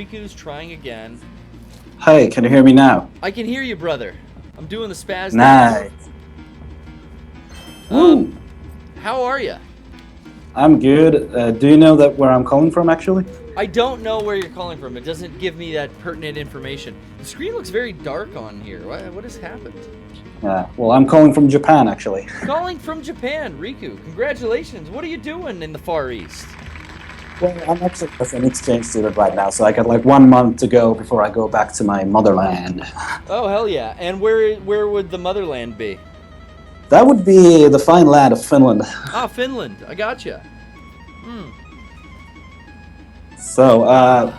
Riku's trying again. Hey, can you hear me now? I can hear you, brother. I'm doing the spaz Nice. dance. Woo. How are you? I'm good. Do you know that where I'm calling from, actually? I don't know where you're calling from. It doesn't give me that pertinent information. The screen looks very dark on here. What has happened? Yeah, well, I'm calling from Japan, actually. Calling from Japan, Riku. Congratulations. What are you doing in the Far East? Well, I'm actually just an exchange student right now, so I got like 1 month to go before I go back to my motherland. Oh, hell yeah. And where would the motherland be? That would be the fine land of Finland. Ah, Finland. I gotcha. So,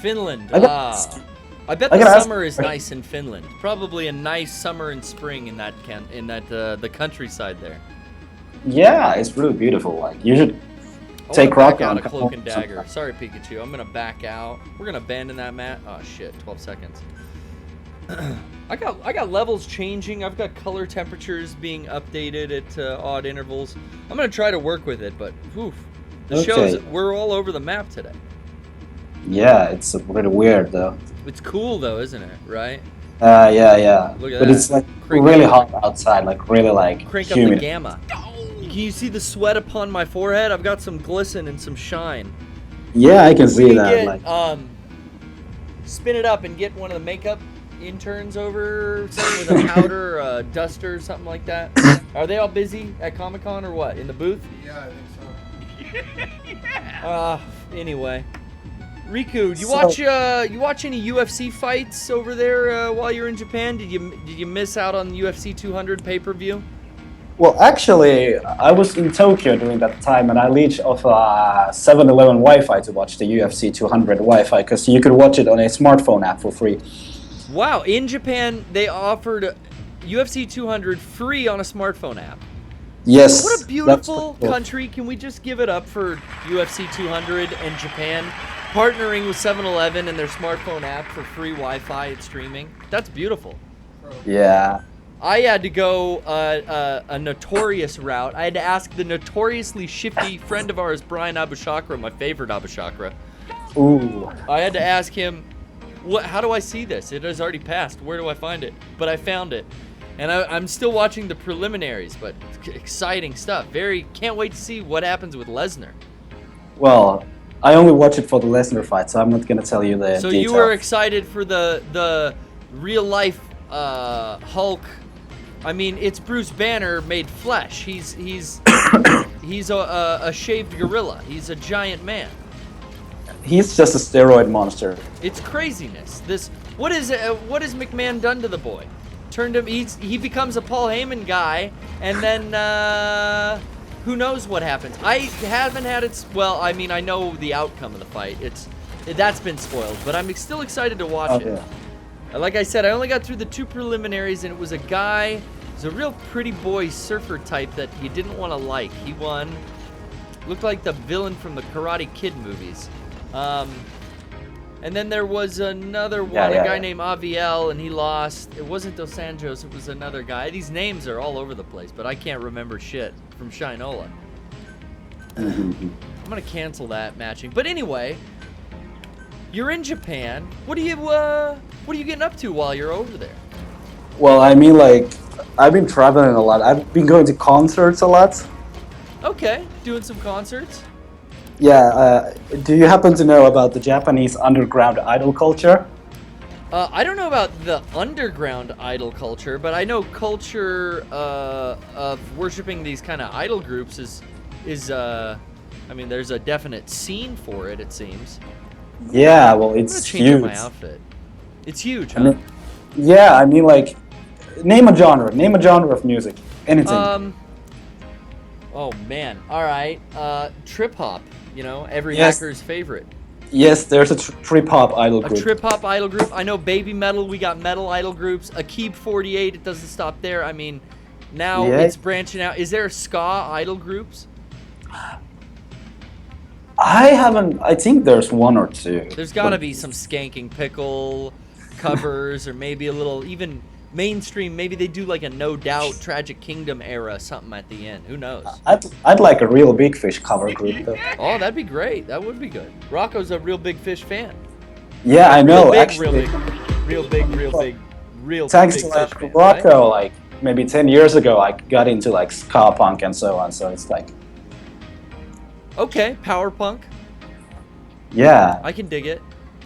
Finland. I bet I the gotta summer ask- is nice in Finland. Probably a nice summer and spring in that the countryside there. yeah, it's really beautiful. Like, you should I take wanna rock back out on. a cloak and dagger. Sorry, Pikachu. I'm gonna back out. We're gonna abandon that mat. Oh shit! 12 seconds. I got levels changing. I've got color temperatures being updated at odd intervals. I'm gonna try to work with it, but oof, the shows we're all over the map today. Yeah, it's really weird, though. It's cool though, isn't it? Right? Yeah. Look at But that. it's like Crank really up- hot outside, like really like Crank up the humid. gamma. Can you see the sweat upon my forehead? I've got some glisten and some shine. Yeah, I can We see can that. get, Like, spin it up and get one of the makeup interns over, something with a powder, or a duster, something like that. Are they all busy at Comic-Con or what? In the booth? Yeah, I think so. Anyway. Riku, you watch any UFC fights over there while you're in Japan? Did you miss out on the UFC 200 pay-per-view? well, actually, I was in Tokyo during that time, and I leached off a 7-Eleven Wi-Fi to watch the UFC 200 Wi-Fi, because you could watch it on a smartphone app for free. Wow, in Japan they offered UFC 200 free on a smartphone app. Yes. What a that's beautiful cool. country. Can we just give it up for UFC 200 and Japan partnering with 7-Eleven and their smartphone app for free Wi-Fi and streaming? That's beautiful. Yeah. I had to go a notorious route. I had to ask the notoriously shifty friend of ours, Brian Aboushakra, my favorite Aboushakra. Ooh. I had to ask him, how do I see this? It has already passed. Where do I find it? But I found it. And I'm still watching the preliminaries, but exciting stuff. Can't wait to see what happens with Lesnar. Well, I only watch it for the Lesnar fight, so I'm not gonna tell you the So details. you were excited for the real life Hulk. I mean, it's Bruce Banner made flesh. He's a shaved gorilla. He's a giant man. He's just a steroid monster. It's craziness. What has McMahon done to the boy? Turned him. He becomes a Paul Heyman guy, and then who knows what happens? I haven't had it. Well, I mean, I know the outcome of the fight. That's been spoiled, but I'm still excited to watch it. Yeah. Like I said, I only got through the 2 preliminaries, and it was a guy. It was a real pretty boy surfer type that you didn't want to like. He won. Looked like the villain from the Karate Kid movies. And then there was another one, a guy named Aviel, and he lost. It wasn't Dos Anjos, it was another guy. These names are all over the place, but I can't remember shit from Shinola. I'm gonna cancel that matching. But anyway, you're in Japan. What are you getting up to while you're over there? Well, I mean, like, I've been traveling a lot. I've been going to concerts a lot. Okay, doing some concerts. Yeah, do you happen to know about the Japanese underground idol culture? I don't know about the underground idol culture, but I know culture of worshiping these kind of idol groups is I mean, there's a definite scene for it. It seems. Yeah, well, I'm it's gonna change up huge. my outfit. It's huge, huh? I mean, yeah, I mean, like, name a genre of music, anything. Oh man. All right. Trip hop. You know, every Yes. hacker's favorite. Yes, there's a trip hop idol A group. trip hop idol group. I know baby metal. We got metal idol groups. Akib 48. It doesn't stop there. I mean, now Yeah. it's branching out. Is there ska idol groups? I think there's 1 or 2. There's got to be some Skanking Pickle covers, or maybe a little even mainstream. Maybe they do like a No Doubt Tragic Kingdom era something at the end. Who knows? I'd like a real Big Fish cover group, though. Oh, that'd be great. That would be good. Rocco's a real Big Fish fan. Yeah, I know. Real big, Actually, real thanks big to Fish like fan, Rocco, like maybe 10 years ago, I got into like ska punk and so on. So it's like, Okay, power punk. yeah, I can dig it.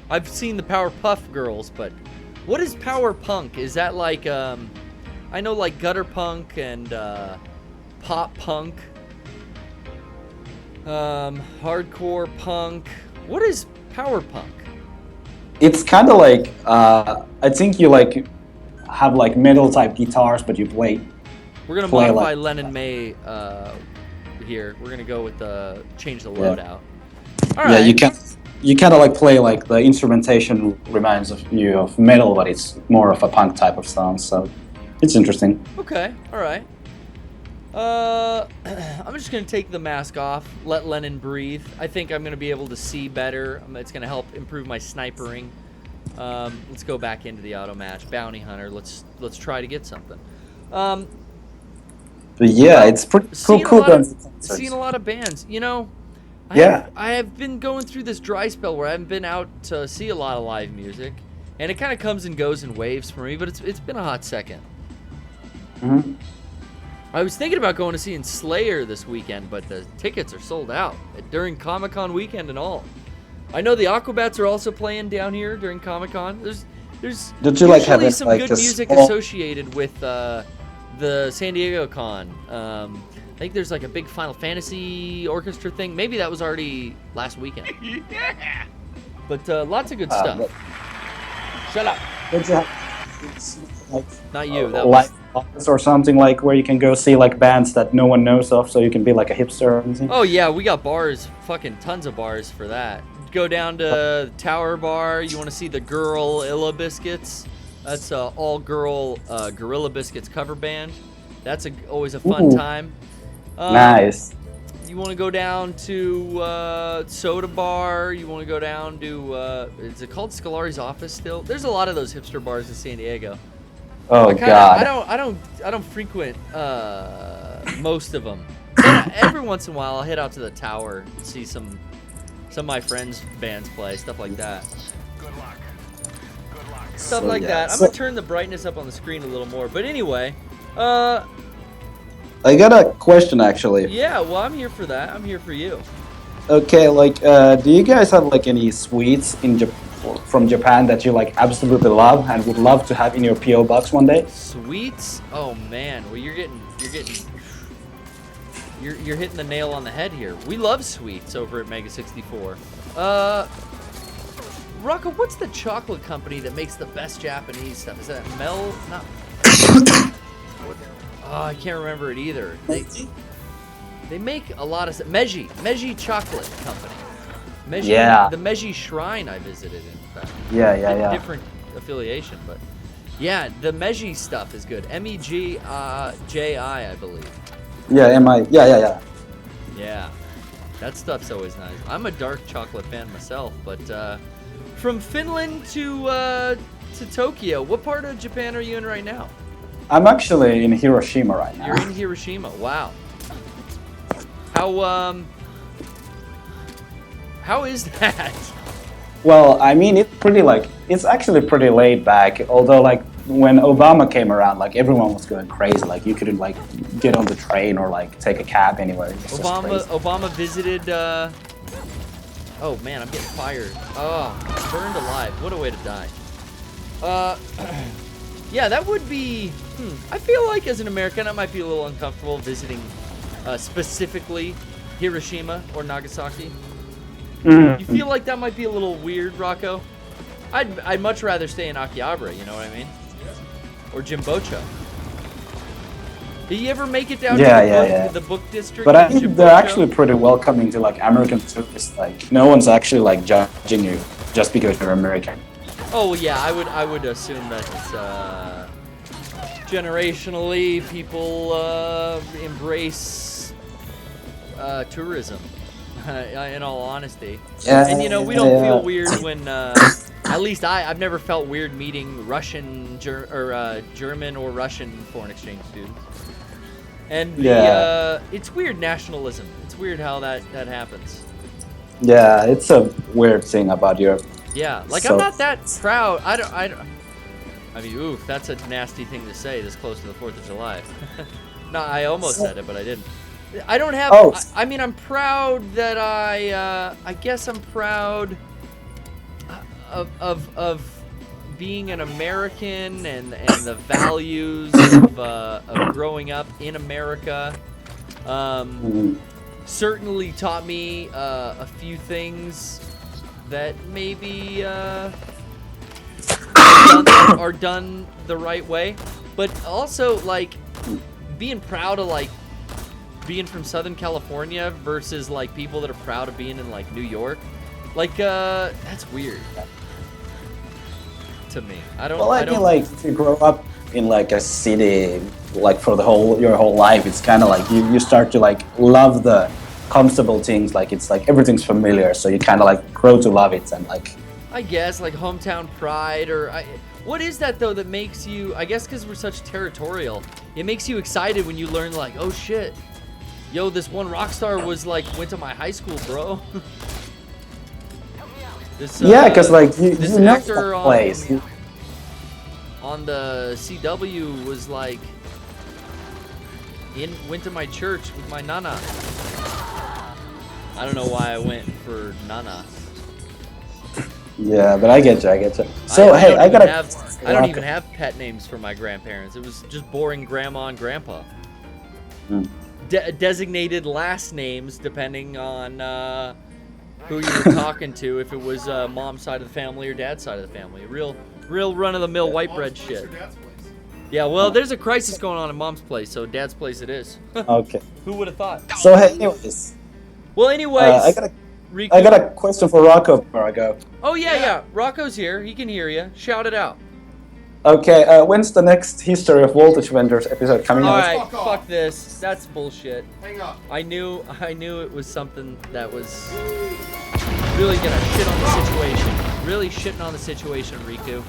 I've seen the Powerpuff Girls, but what is power punk? Is that like I know like gutter punk and pop punk, hardcore punk. What is power punk? it's kind of like I think you like have like metal type guitars, but you play. We're gonna Play modify like- Lennon May here. We're gonna go with the change the Yeah. loadout. All Yeah, right. you kind of like play like the instrumentation reminds of you of metal, but it's more of a punk type of sound. So it's interesting. Okay. All right. I'm just gonna take the mask off, let Lennon breathe. I think I'm gonna be able to see better. It's gonna help improve my snipering. Let's go back into the auto match. Bounty Hunter. Let's try to get something. But yeah, it's pretty Seeing cool. Seen a lot of bands. You know, Yeah. I have been going through this dry spell where I haven't been out to see a lot of live music, and it kind of comes and goes in waves for me. But it's been a hot second. Mhm. I was thinking about going to see Slayer this weekend, but the tickets are sold out during Comic-Con weekend and all. I know the Aquabats are also playing down here during Comic-Con. There's Don't you like usually having some like good a music small- associated with the San Diego Con. I think there's like a big Final Fantasy orchestra thing. Maybe that was already last weekend. But lots of good stuff. Shut up. Don't you have like Not you. That was, live or something like where you can go see like bands that no one knows of, so you can be like a hipster or anything? oh yeah, we got bars, fucking tons of bars for that. Go down to the Tower Bar. You want to see the Girl Illa Biscuits? That's a all-girl Gorilla Biscuits cover band. That's always a fun Ooh. time. Nice. You want to go down to Soda Bar. You want to go down to is it called Scolari's Office still? There's a lot of those hipster bars in San Diego. Oh God. I don't frequent most of them. But every once in a while, I'll head out to the Tower and see some of my friends' bands play, stuff like that. Stuff So, like yeah, that. I'm so- gonna turn the brightness up on the screen a little more. But anyway, I got a question actually. yeah. Well, I'm here for that. I'm here for you. Okay, like, do you guys have like any sweets from Japan that you like absolutely love and would love to have in your PO box one day? Sweets? Oh man. Well, you're hitting the nail on the head here. We love sweets over at Mega64. Rocco, what's the chocolate company that makes the best Japanese stuff? Is that Mel? No. Oh, I can't remember it either. They make a lot of stuff. Meiji Chocolate Company. Meiji, Yeah. The Meiji Shrine I visited, in fact. Yeah. Different affiliation, but yeah, the Meiji stuff is good. MEGJI, I believe. Yeah, yeah. Yeah, that stuff's always nice. I'm a dark chocolate fan myself, but from Finland to Tokyo, what part of Japan are you in right now? I'm actually in Hiroshima right now. You're in Hiroshima. Wow. How is that? Well, I mean, it's actually pretty laid back. Although, like, when Obama came around, like, everyone was going crazy. Like, you couldn't, like, get on the train or, like, take a cab anywhere. It was just crazy. Obama visited. Oh man, I'm getting fired. Oh, burned alive. What a way to die. Yeah, that would be. I feel like as an American, I might be a little uncomfortable visiting specifically Hiroshima or Nagasaki. Mhm. You feel like that might be a little weird, Rocco? I'd much rather stay in Akihabara, you know what I mean? Or Jimbocho. Did you ever make it down to the book district? But I in think they're Jimbocho? actually pretty welcoming to like American tourists. Like, no one's actually like judging you just because you're American. Oh yeah, I would assume that generationally people embrace tourism. In all honesty, Yeah, and you know we don't yeah. feel weird when at least I've never felt weird meeting Russian German or Russian foreign exchange students. And it's weird nationalism. It's weird how that happens. Yeah, it's a weird thing about Europe. Yeah, like So- I'm not that proud. I mean, oof, that's a nasty thing to say this close to the 4th of July. No, I almost said it, but I didn't. I don't have, Oh. I mean, I'm proud that I guess I'm proud of being an American and the values of growing up in America. Certainly taught me a few things that maybe are done the right way, but also like being proud of like being from Southern California versus like people that are proud of being in like New York, like that's weird to me. I don't. Well, I think like if you grow up in like a city, like for your whole life, it's kind of like you start to like love the comfortable things. Like it's like everything's familiar, so you kind of like grow to love it and like. I guess like hometown pride what is that though that makes you? I guess because we're such territorial, it makes you excited when you learn like, oh shit, yo, this one rock star was like went to my high school, bro. This Yeah, because like you know actor that place. on the CW was like went to my church with my nana. I don't know why I went for nana. Yeah, but I get you. So I hey, don't I even gotta. I don't even have pet names for my grandparents. It was just boring grandma and grandpa. Designated last names depending on who you were talking to, if it was mom's side of the family or dad's side of the family. Real run-of-the-mill white bread shit. Yeah, well, there's a crisis going on in mom's place, so dad's place it is. Okay. Who would have thought? So hey, anyways. Well, anyways, Riku. I got a question for Rocco before I go. Oh yeah. Rocco's here. He can hear you. Shout it out. Okay, when's the next History of Voltage Vendors episode coming All out? right, fuck this. That's bullshit. Hang up. I knew it was something that was really gonna shit on the situation. Really shitting on the situation, Riku.